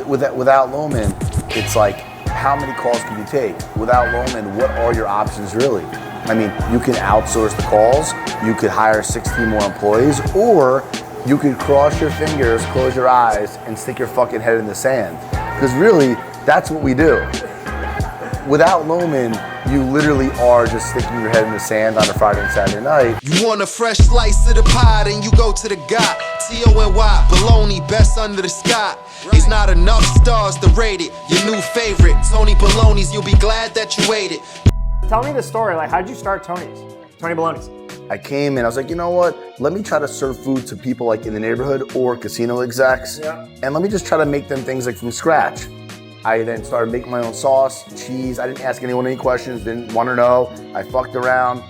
Without Loman, it's like, how many calls can you take? Without Loman, what are your options really? I mean, you can outsource the calls, you could hire 16 more employees, or you could cross your fingers, close your eyes, and stick your fucking head in the sand. Because really, that's what we do. Without Loman, you literally are just sticking your head in the sand on a Friday and Saturday night. You want a fresh slice of the pie, then you go to the guy. Tony Boloney, best under the sky. It's not enough stars to rate it. Your new favorite, Tony Boloney's, you'll be glad that you ate it. Tell me the story, like how'd you start Tony Boloney's? I came and I was like, you know what? Let me try to serve food to people like in the neighborhood or casino execs. Yeah. And let me just try to make them things like from scratch. I then started making my own sauce, cheese. I didn't ask anyone any questions, didn't want to know. I fucked around.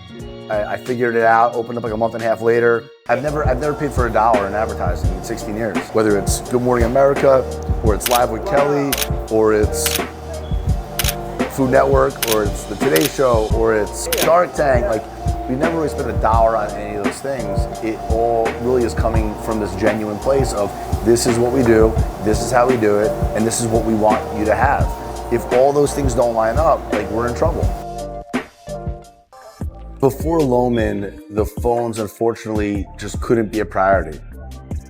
I figured it out, opened up like a month and a half later. I've never paid for $1 in advertising in 16 years. Whether it's Good Morning America, or it's Live with Kelly, or it's Food Network, or it's The Today Show, or it's Shark Tank. Like, we've never really spent $1 on any of those things. It all really is coming from this genuine place of, this is what we do, this is how we do it, and this is what we want you to have. If all those things don't line up, like, we're in trouble. Before Loman, the phones unfortunately just couldn't be a priority.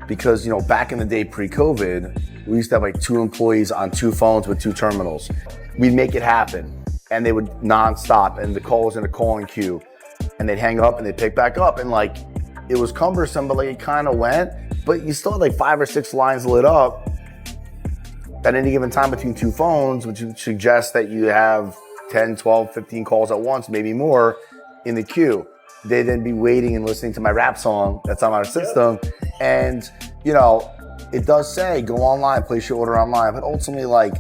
Because, you know, back in the day pre-COVID, we used to have like 2 employees on 2 phones with 2 terminals. We'd make it happen, and they would nonstop, and the call was in a calling queue, and they'd hang up and they'd pick back up, and like, it was cumbersome, but like it kind of went, but you still had like 5 or 6 lines lit up at any given time between 2 phones, which would suggest that you have 10, 12, 15 calls at once, maybe more, in the queue. They'd then be waiting and listening to my rap song that's on our system. And, you know, it does say go online, place your order online, but ultimately, like,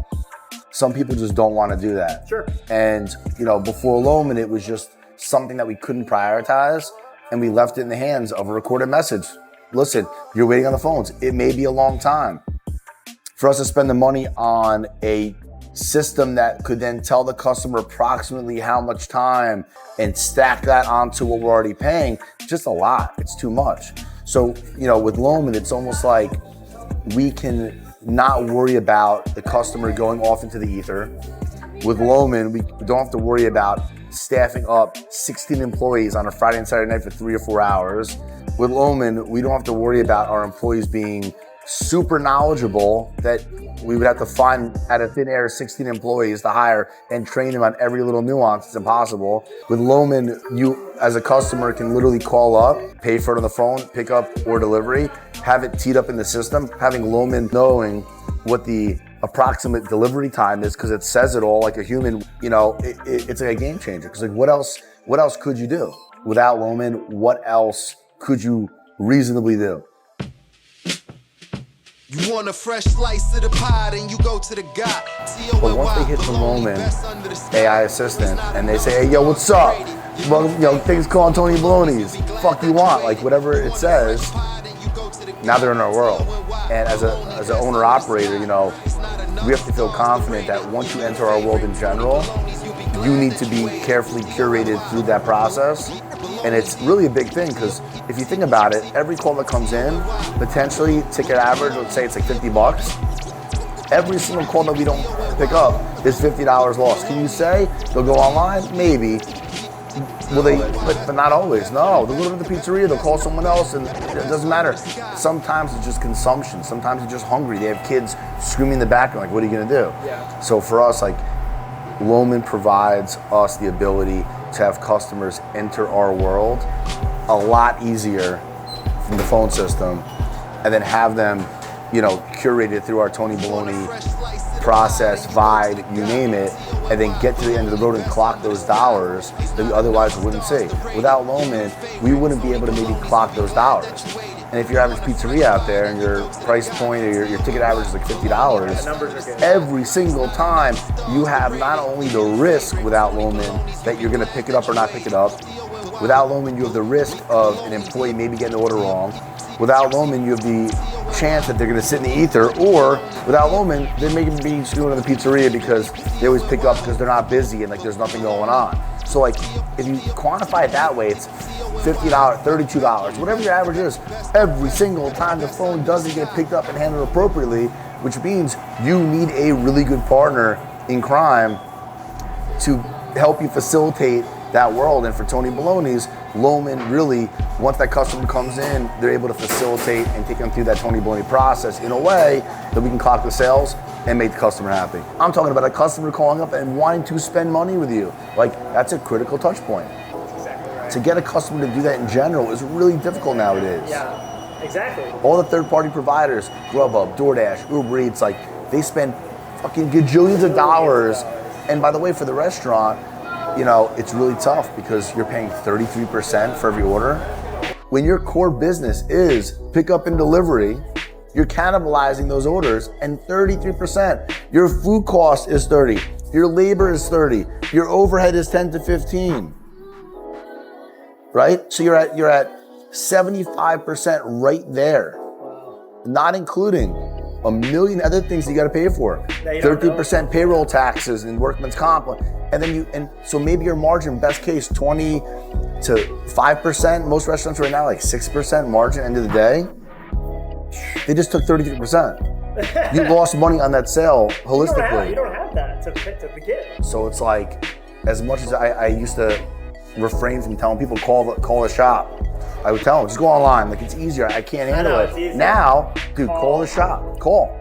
some people just don't want to do that. Sure. And, you know, before Loman, it was just something that we couldn't prioritize, and we left it in the hands of a recorded message. Listen, you're waiting on the phones. It may be a long time. For us to spend the money on a system that could then tell the customer approximately how much time and stack that onto what we're already paying, just a lot. It's too much. So, you know, with Loman, it's almost like we can not worry about the customer going off into the ether. With Loman, we don't have to worry about staffing up 16 employees on a Friday and Saturday night for 3 or 4 hours. With Loman, we don't have to worry about our employees being super knowledgeable that we would have to find out of thin air 16 employees to hire and train them on every little nuance. It's impossible. With Loman, you as a customer can literally call up, pay for it on the phone, pick up or delivery, have it teed up in the system. Having Loman knowing what the approximate delivery time is, because it says it all like a human, you know, it's like a game changer. Because like, what else could you do? Without Loman, what else could you reasonably do? You want a fresh slice of the pie, then you go to the guy. But once they hit the Loman AI assistant and they say, hey, yo, what's up? Well, you know, things calling Tony Boloney's. Fuck you want, like whatever it says. Now they're in our world. And as an owner operator, you know, we have to feel confident that once you enter our world in general, you need to be carefully curated through that process. And it's really a big thing, because if you think about it, every call that comes in, potentially ticket average, let's say it's like $50. Every single call that we don't pick up is $50 lost. Can you say they'll go online? Maybe. Will they? But not always. No, they'll go to the pizzeria, they'll call someone else, and it doesn't matter. Sometimes it's just consumption. Sometimes you're just hungry. They have kids screaming in the background, like, what are you gonna do? Yeah. So for us, like, Loman provides us the ability to have customers enter our world a lot easier from the phone system, and then have them, you know, curated through our Tony Boloney process, vibe, you name it, and then get to the end of the road and clock those dollars that we otherwise wouldn't see. Without Loman, we wouldn't be able to maybe clock those dollars. And if your average pizzeria out there and your price point or your ticket average is like $50, every single time you have not only the risk without Loman that you're gonna pick it up or not pick it up. Without Loman, you have the risk of an employee maybe getting the order wrong. Without Loman, you have the chance that they're gonna sit in the ether, or without Loman, they may be doing it in the pizzeria because they always pick up because they're not busy and like there's nothing going on. So like, if you quantify it that way, it's $50, $32, whatever your average is. Every single time the phone doesn't get picked up and handled appropriately, which means you need a really good partner in crime to help you facilitate that world. And for Tony Boloney's, Loman really, once that customer comes in, they're able to facilitate and take them through that Tony Boloney process in a way that we can clock the sales and make the customer happy. I'm talking about a customer calling up and wanting to spend money with you. Like, that's a critical touch point. That's exactly right. To get a customer to do that in general is really difficult nowadays. Yeah, exactly. All the third-party providers, Grubhub, DoorDash, Uber Eats, like, they spend fucking gajillions of dollars. And by the way, for the restaurant, you know, it's really tough because you're paying 33% for every order. When your core business is pickup and delivery, you're cannibalizing those orders, and 33%. Your food cost is 30, your labor is 30, your overhead is 10 to 15. Right? So you're at 75% right there. Wow. Not including a million other things you got to pay for. 13% payroll taxes and workman's comp, and so maybe your margin, best case, 20 to 5%. Most restaurants right now like 6% margin. End of the day, they just took 33%. You lost money on that sale holistically. You don't have that to begin. So it's like, as much as I used to refrain from telling people call the shop, I would tell them just go online. Like, it's easier. I can't handle it. Now, dude, call the shop. Call.